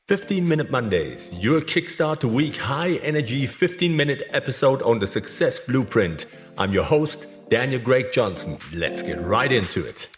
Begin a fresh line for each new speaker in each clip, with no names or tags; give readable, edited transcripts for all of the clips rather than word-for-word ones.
15-Minute Mondays, your kickstart to week high-energy 15-minute episode on the Success Blueprint. I'm your host, Daniel Greg Johnson. Let's get right into it.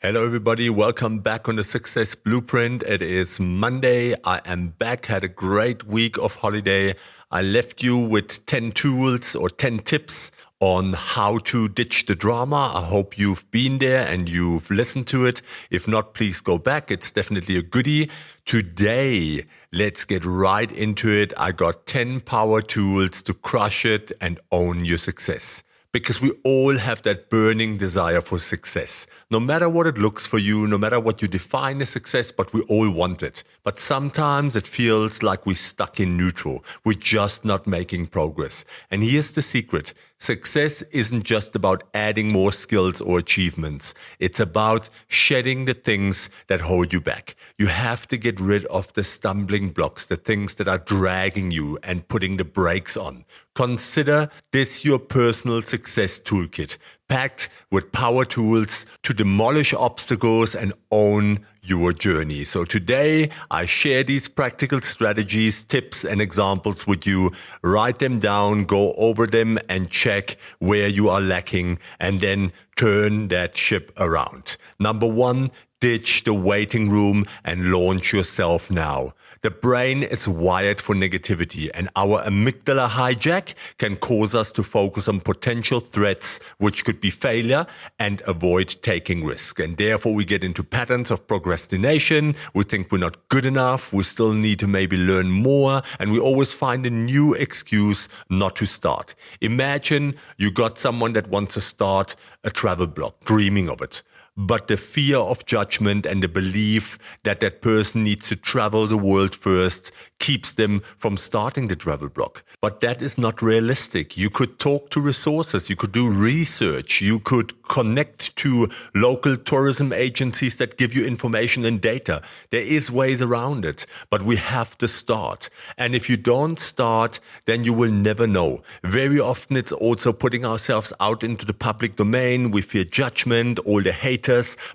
Hello everybody, welcome back on the Success Blueprint. It is Monday. I am back, had a great week of holiday. I left you with 10 tools or 10 tips on how to ditch the drama. I hope you've been there and you've listened to it. If not, please go back. It's definitely a goodie. Today, let's get right into it. I got 10 power tools to crush it and own your success. Because we all have that burning desire for success. No matter what it looks for you, no matter what you define as success, but we all want it. But sometimes it feels like we're stuck in neutral. We're just not making progress. And here's the secret. Success isn't just about adding more skills or achievements. It's about shedding the things that hold you back. You have to get rid of the stumbling blocks, the things that are dragging you and putting the brakes on. Consider this your personal success toolkit, packed with power tools to demolish obstacles and own your journey. So today I share these practical strategies, tips and examples with you. Write them down, go over them and check where you are lacking and then turn that ship around. Number 1, ditch the waiting room and launch yourself now. The brain is wired for negativity and our amygdala hijack can cause us to focus on potential threats, which could be failure, and avoid taking risk. And therefore we get into patterns of procrastination. We think we're not good enough. We still need to maybe learn more. And we always find a new excuse not to start. Imagine you got someone that wants to start a travel blog, dreaming of it. But the fear of judgment and the belief that that person needs to travel the world first keeps them from starting the travel blog. But that is not realistic. You could talk to resources, you could do research, you could connect to local tourism agencies that give you information and data. There is ways around it, but we have to start. And if you don't start, then you will never know. Very often it's also putting ourselves out into the public domain. We fear judgment, all the haters.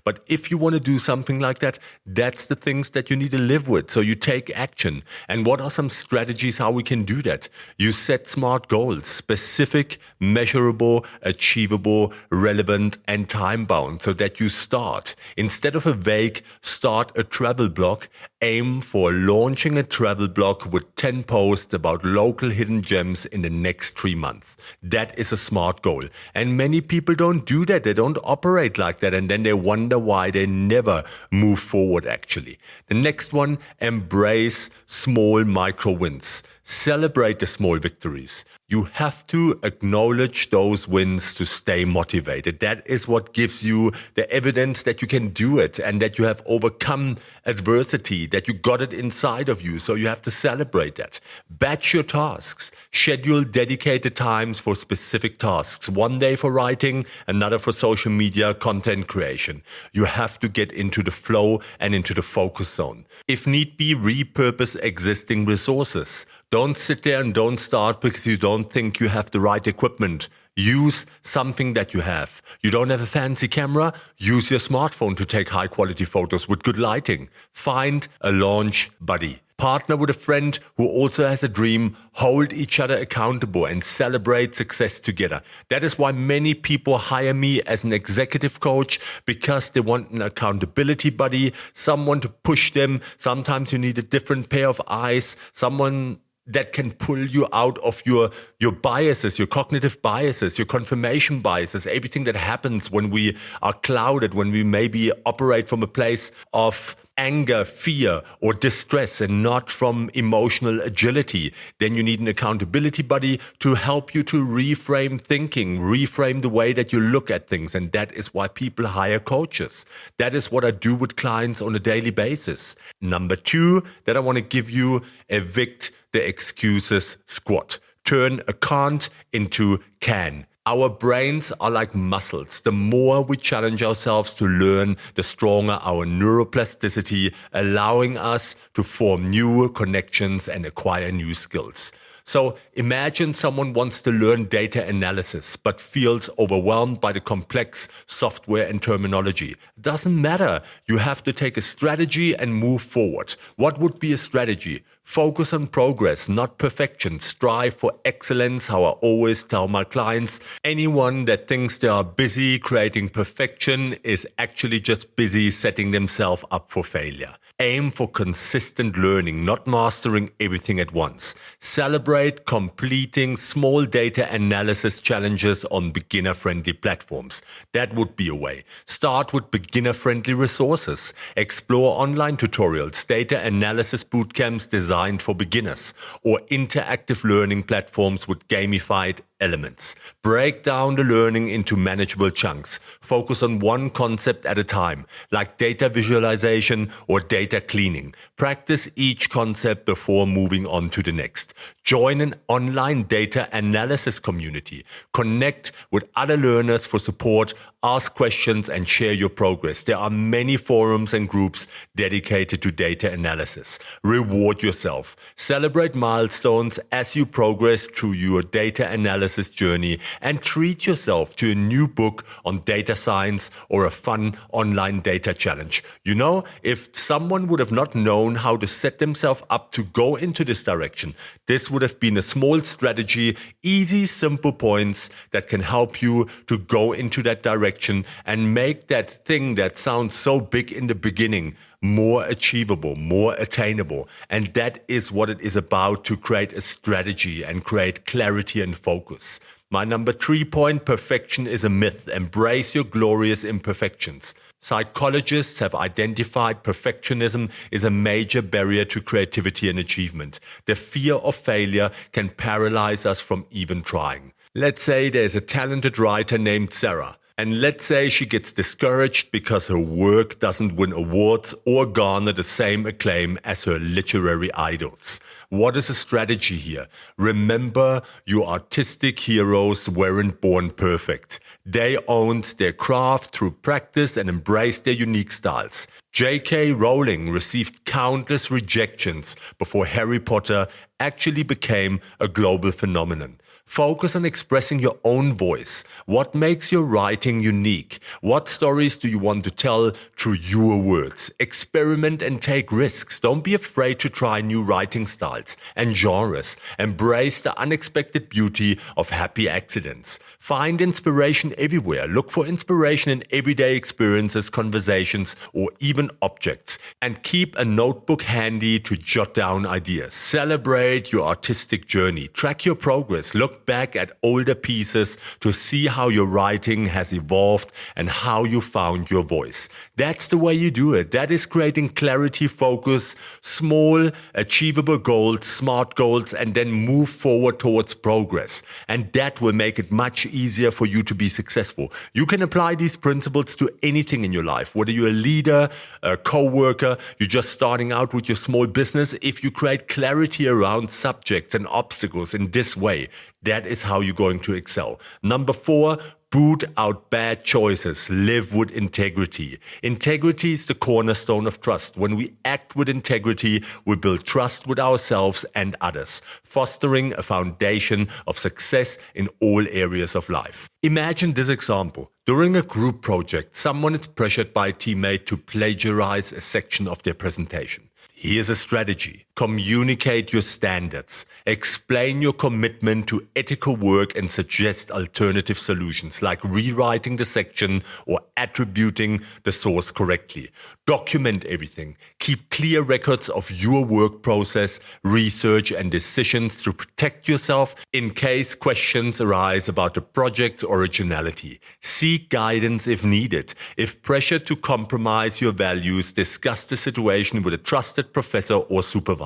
But if you want to do something like that, that's the things that you need to live with. So you take action. And what are some strategies how we can do that? You set smart goals, specific, measurable, achievable, relevant, and time-bound so that you start. Instead of a vague start a travel blog, aim for launching a travel blog with 10 posts about local hidden gems in the next 3 months. That is a smart goal. And many people don't do that. They don't operate like that. And then they wonder why they never move forward actually. The next one, embrace small micro wins. Celebrate the small victories. You have to acknowledge those wins to stay motivated. That is what gives you the evidence that you can do it and that you have overcome adversity, that you got it inside of you. So you have to celebrate that. Batch your tasks. Schedule dedicated times for specific tasks. One day for writing, another for social media content creation. You have to get into the flow and into the focus zone. If need be, repurpose existing resources. Don't sit there and don't start because you don't think you have the right equipment. Use something that you have. You don't have a fancy camera? Use your smartphone to take high quality photos with good lighting. Find a launch buddy. Partner with a friend who also has a dream. Hold each other accountable and celebrate success together. That is why many people hire me as an executive coach, because they want an accountability buddy, someone to push them. Sometimes you need a different pair of eyes, someone that can pull you out of your biases, your cognitive biases, your confirmation biases, everything that happens when we are clouded, when we maybe operate from a place of anger, fear, or distress and not from emotional agility. Then you need an accountability buddy to help you to reframe thinking, reframe the way that you look at things. And that is why people hire coaches. That is what I do with clients on a daily basis. Number 2 that I want to give you, evict the excuses squad. Turn a can't into can. Our brains are like muscles. The more we challenge ourselves to learn, the stronger our neuroplasticity, allowing us to form new connections and acquire new skills. So imagine someone wants to learn data analysis but feels overwhelmed by the complex software and terminology. Doesn't matter. You have to take a strategy and move forward. What would be a strategy? Focus on progress, not perfection. Strive for excellence. How I always tell my clients, anyone that thinks they are busy creating perfection is actually just busy setting themselves up for failure. Aim for consistent learning, not mastering everything at once. Celebrate completing small data analysis challenges on beginner-friendly platforms. That would be a way. Start with beginner-friendly resources. Explore online tutorials, data analysis bootcamps designed for beginners, or interactive learning platforms with gamified elements. Break down the learning into manageable chunks. Focus on one concept at a time, like data visualization or data cleaning. Practice each concept before moving on to the next. Join an online data analysis community. Connect with other learners for support, ask questions, and share your progress. There are many forums and groups dedicated to data analysis. Reward yourself. Celebrate milestones as you progress through your data analysis journey, and treat yourself to a new book on data science or a fun online data challenge. You know, if someone would have not known how to set themselves up to go into this direction, this would have been a small strategy, easy, simple points that can help you to go into that direction and make that thing that sounds so big in the beginning more achievable, more attainable. And that is what it is about, to create a strategy and create clarity and focus. My number 3 point, perfection is a myth. Embrace your glorious imperfections. Psychologists have identified perfectionism is a major barrier to creativity and achievement. The fear of failure can paralyze us from even trying. Let's say there's a talented writer named Sarah. And let's say she gets discouraged because her work doesn't win awards or garner the same acclaim as her literary idols. What is a strategy here? Remember, your artistic heroes weren't born perfect. They owned their craft through practice and embraced their unique styles. J.K. Rowling received countless rejections before Harry Potter actually became a global phenomenon. Focus on expressing your own voice. What makes your writing unique? What stories do you want to tell through your words? Experiment and take risks. Don't be afraid to try new writing styles and genres. Embrace the unexpected beauty of happy accidents. Find inspiration everywhere. Look for inspiration in everyday experiences, conversations, or even objects. And keep a notebook handy to jot down ideas. Celebrate your artistic journey. Track your progress. Look back at older pieces to see how your writing has evolved and how you found your voice. That's the way you do it. That is creating clarity, focus, small, achievable goals, smart goals, and then move forward towards progress. And that will make it much easier for you to be successful. You can apply these principles to anything in your life, whether you're a leader, a co-worker, you're just starting out with your small business. If you create clarity around subjects and obstacles in this way, that is how you're going to excel. Number 4, boot out bad choices. Live with integrity. Integrity is the cornerstone of trust. When we act with integrity, we build trust with ourselves and others, fostering a foundation of success in all areas of life. Imagine this example. During a group project, someone is pressured by a teammate to plagiarize a section of their presentation. Here's a strategy. Communicate your standards. Explain your commitment to ethical work and suggest alternative solutions like rewriting the section or attributing the source correctly. Document everything. Keep clear records of your work process, research, and decisions to protect yourself in case questions arise about the project's originality. Seek guidance if needed. If pressured to compromise your values, discuss the situation with a trusted professor or supervisor.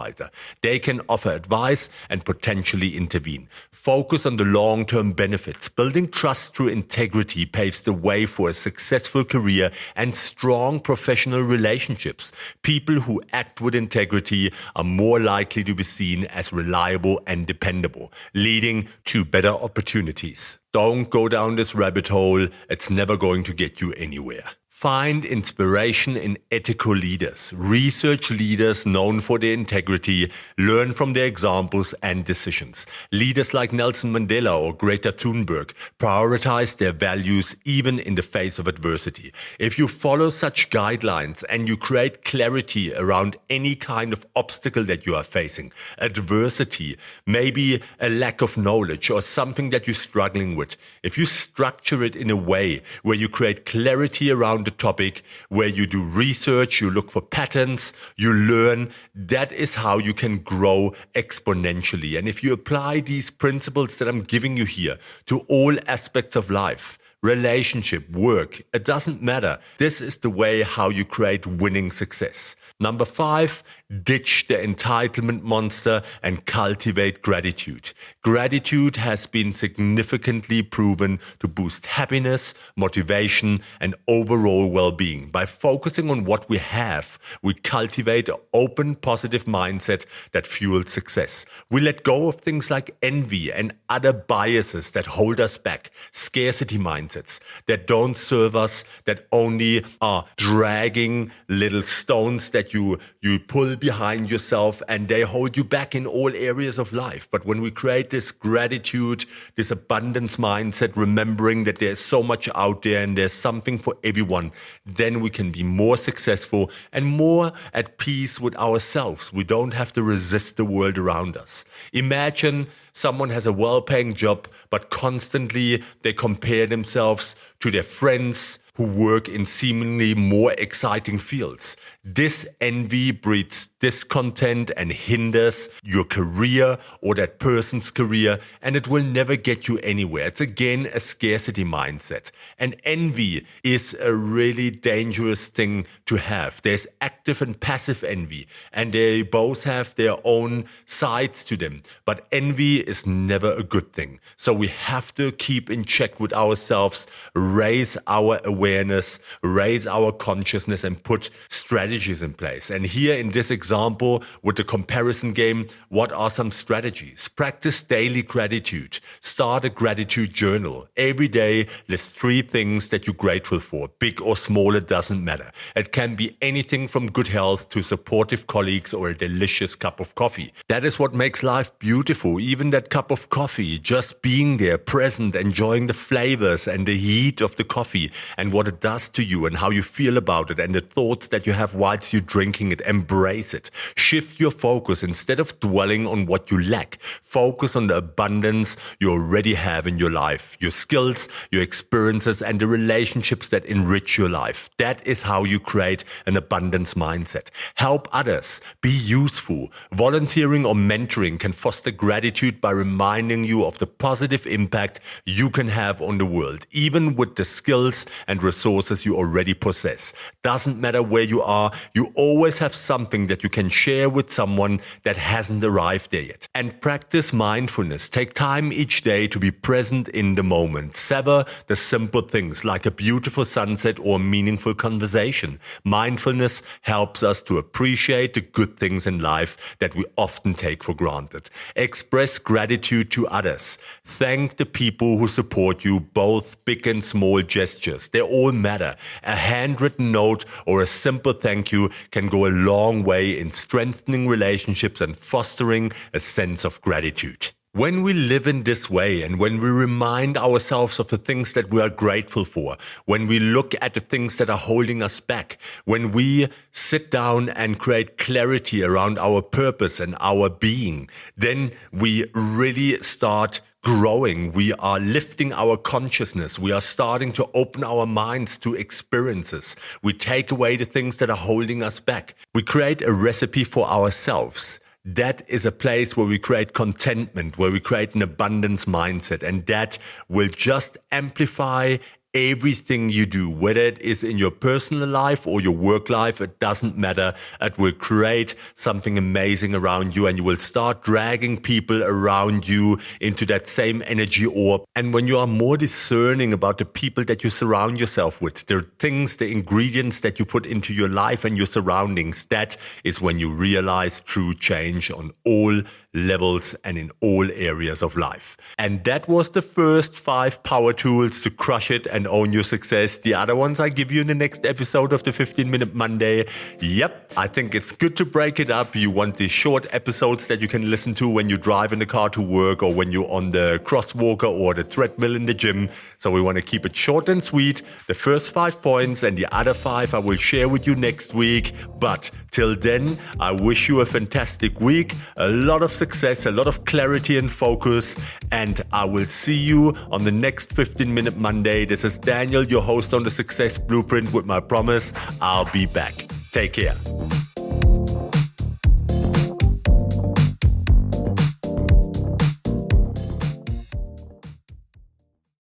They can offer advice and potentially intervene. Focus on the long-term benefits. Building trust through integrity paves the way for a successful career and strong professional relationships. People who act with integrity are more likely to be seen as reliable and dependable, leading to better opportunities. Don't go down this rabbit hole. It's never going to get you anywhere. Find inspiration in ethical leaders, research leaders known for their integrity, learn from their examples and decisions. Leaders like Nelson Mandela or Greta Thunberg prioritize their values even in the face of adversity. If you follow such guidelines and you create clarity around any kind of obstacle that you are facing, adversity, maybe a lack of knowledge or something that you're struggling with, if you structure it in a way where you create clarity around the topic, where you do research, you look for patterns, you learn, that is how you can grow exponentially. And if you apply these principles that I'm giving you here to all aspects of life, relationship, work, it doesn't matter. This is the way how you create winning success. Number 5, ditch the entitlement monster and cultivate gratitude. Gratitude has been significantly proven to boost happiness, motivation, and overall well-being. By focusing on what we have, we cultivate an open, positive mindset that fuels success. We let go of things like envy and other biases that hold us back, scarcity mindsets that don't serve us, that only are dragging little stones that you pull behind yourself, and they hold you back in all areas of life. But when we create this gratitude, this abundance mindset, remembering that there's so much out there and there's something for everyone, then we can be more successful and more at peace with ourselves. We don't have to resist the world around us. Imagine someone has a well-paying job, but constantly they compare themselves to their friends who work in seemingly more exciting fields. This envy breeds discontent and hinders your career or that person's career, and it will never get you anywhere. It's again a scarcity mindset. And envy is a really dangerous thing to have. There's active and passive envy, and they both have their own sides to them. But envy is never a good thing. So we have to keep in check with ourselves, raise our awareness, raise our consciousness, and put strategies in place. And here in this example with the comparison game, what are some strategies? Practice daily gratitude. Start a gratitude journal. Every day, list 3 things that you're grateful for. Big or small, it doesn't matter. It can be anything from good health to supportive colleagues or a delicious cup of coffee. That is what makes life beautiful. Even that cup of coffee, just being there, present, enjoying the flavors and the heat of the coffee and what it does to you and how you feel about it and the thoughts that you have whilst you're drinking it. Embrace it. Shift your focus. Instead of dwelling on what you lack, focus on the abundance you already have in your life, your skills, your experiences, and the relationships that enrich your life. That is how you create an abundance mindset. Help others. Be useful. Volunteering or mentoring can foster gratitude by reminding you of the positive impact you can have on the world, even with the skills and resources you already possess. Doesn't matter where you are, you always have something that you can share with someone that hasn't arrived there yet. And practice mindfulness. Take time each day to be present in the moment. Savor the simple things like a beautiful sunset or a meaningful conversation. Mindfulness helps us to appreciate the good things in life that we often take for granted. Express gratitude to others. Thank the people who support you, both big and small gestures. They all matter. A handwritten note or a simple thank you can go a long way in strengthening relationships and fostering a sense of gratitude. When we live in this way and when we remind ourselves of the things that we are grateful for, when we look at the things that are holding us back, when we sit down and create clarity around our purpose and our being, then we really start growing. We are lifting our consciousness. We are starting to open our minds to experiences. We take away the things that are holding us back. We create a recipe for ourselves. That is a place where we create contentment, where we create an abundance mindset, and that will just amplify everything you do, whether it is in your personal life or your work life. It doesn't matter. It will create something amazing around you, and you will start dragging people around you into that same energy orb. And when you are more discerning about the people that you surround yourself with, the things, the ingredients that you put into your life and your surroundings, that is when you realize true change on all levels and in all areas of life. And that was the first 5 power tools to crush it and own your success. The other ones I give you in the next episode of the 15-Minute Monday. Yep, I think it's good to break it up. You want the short episodes that you can listen to when you drive in the car to work or when you're on the crosswalker or the treadmill in the gym. So we want to keep it short and sweet. The first 5 points and the other 5 I will share with you next week. But till then, I wish you a fantastic week, a lot of success, a lot of clarity and focus, and I will see you on the next 15-Minute Monday. This is Daniel, your host on the Success Blueprint, with my promise, I'll be back. Take care.